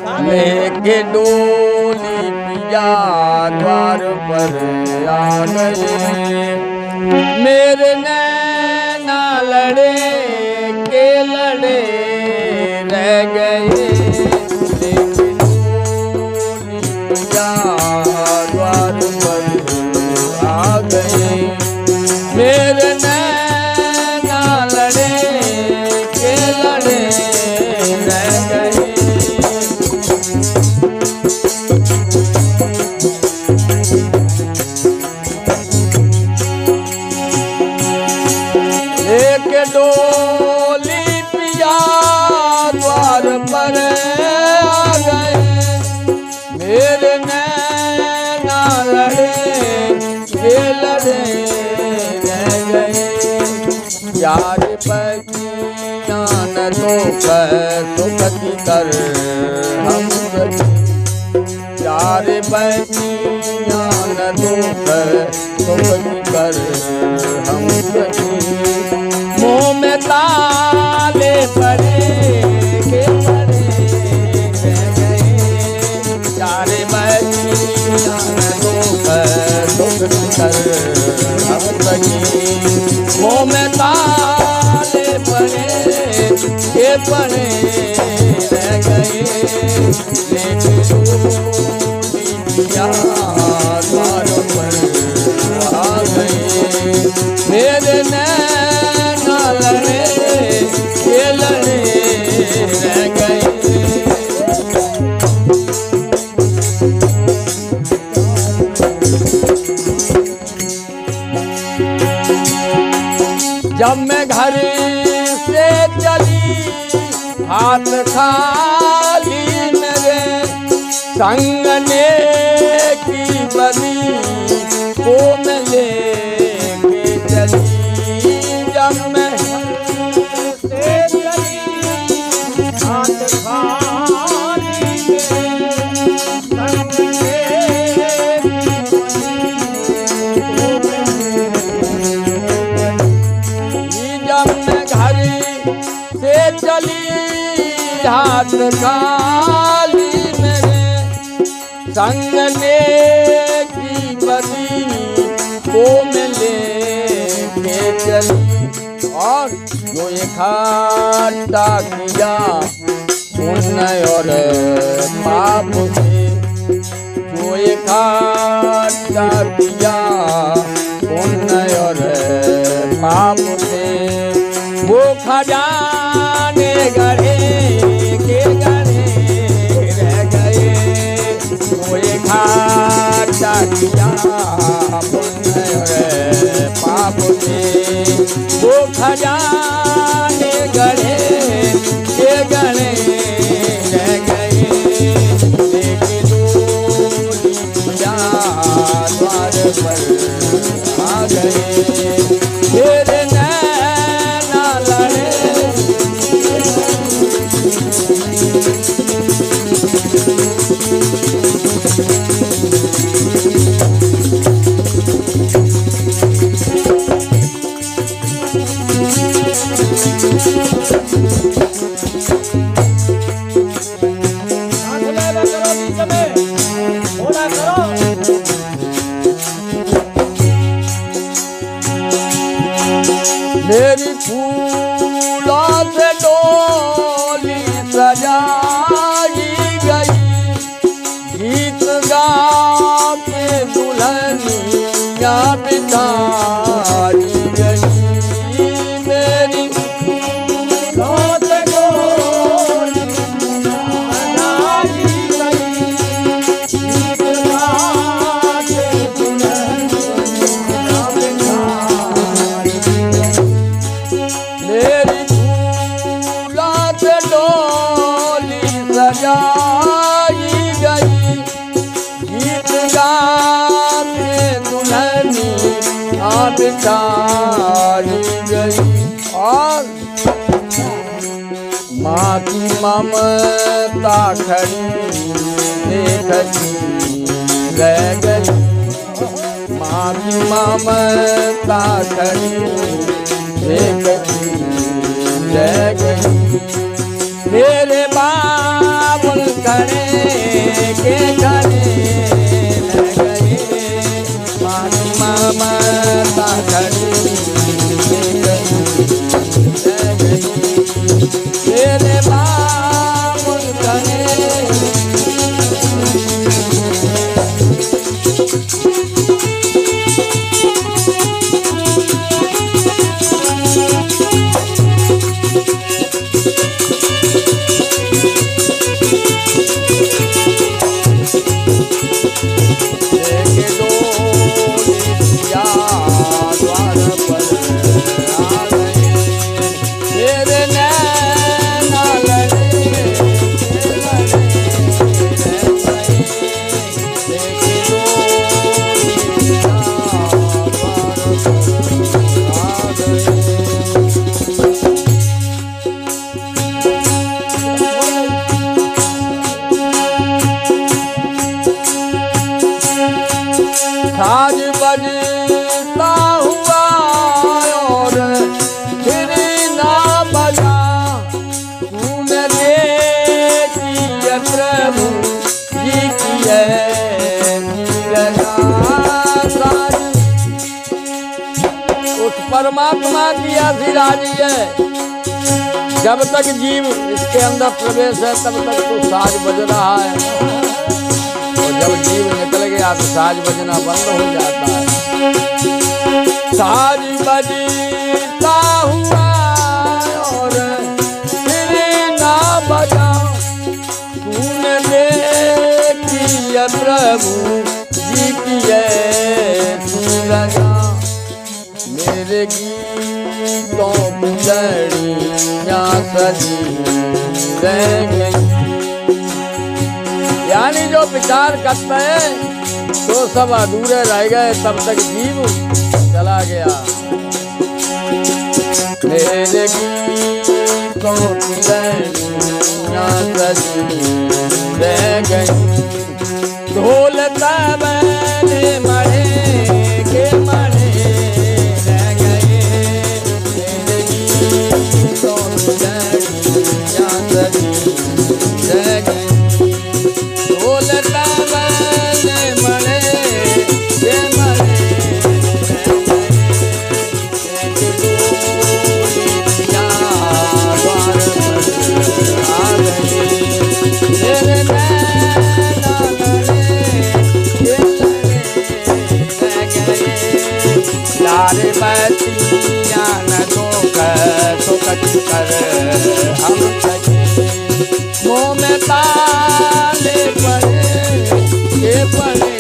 लेके डोली पिया द्वार पर आ गए। मेरे नैना लड़े के लड़े रह गए। लेके डोली पिया द्वार पर आ गए। मेरे नैना लड़े के लड़े रह गए। एक डोली पिया द्वार पर आ गए। मेरे नैना लड़े के लड़े रह गए। यार बगियां न सुखती कर हम यार बगियां न सुखती कर हम मुँह में ताले पड़े के पड़े रह गए। यार बगियां न सुखती कर हम मुँह में ताले पड़े के पड़े रह गए। लेके डोली पिया द्वार पर आ गए। मेरे नैना लड़े के लड़े रह गए। जब मैं घर से चली हाथ खाली मेरे संग ने की बदी को मैं लेके चली। जब मैं घर से चली हाथ खाली मेरे संग ने जब मैं घर से चली हाथ खाली मेरे संग ने की बदी को मैं लेके चली। और जो ये खाटा किया पुण्य और पाप से, जो ये खाटा किया पुण्य और पाप से, वो खजाने गढ़े के गढ़े रह गए। वो एक खाटा किया पुण्य और पाप से, वो खजाने गढ़े के गढ़े रह गए। लेके डोली पिया द्वार पर आ गए। मेरे नैना लड़े मेरी फूलों से डोली सजाई गई। गीत गा के दुल्हनिया बिठाई गई। मेरी फूलों से डोली सजाई गई। गीत गा के दुल्हनिया बिठाई गई। मेरी फूलों से डोली सजाई गई। गीत गा के दुल्हनी बिठाई गई। और माँ की ममता खड़ी देखती रह गई। माँ की ममता खड़ी देखती रह गई। मेरे बाबुल खड़े के खड़े रह गए, माँ की ममता खड़ी रह गई, तेरे बाबुल खड़े। साज बजता हुआ और फिर ना बजा, तूने देखी है प्रभु जी की है साज। उस परमात्मा की ऐसी राजी है, जब तक जीव इसके अंदर प्रवेश है तब तक तो साज बज रहा है, और जब जीव निकल गया तो साज बजना बंद हो जाता है। साज बजता हुआ और फिर ना बजा, तूने देखी है प्रभु जी की है रजा, मेरे गीतों की लड़ियाँ सजी रह गई। यानी जो विचार करते हैं तो सब अधूरे रह गए, तब तक जीव चला गया। मेरे गीतों की लड़ियाँ सजी रह गई, ढोल तबले मढ़े के मढ़े रह गए, मेरे गीतों की लड़ियाँ सजी रह गई, ढोल तबले मढ़े के मढ़े लारे बतिया न तो कच कर हम सके, मुँह में ताले पड़े ये पड़े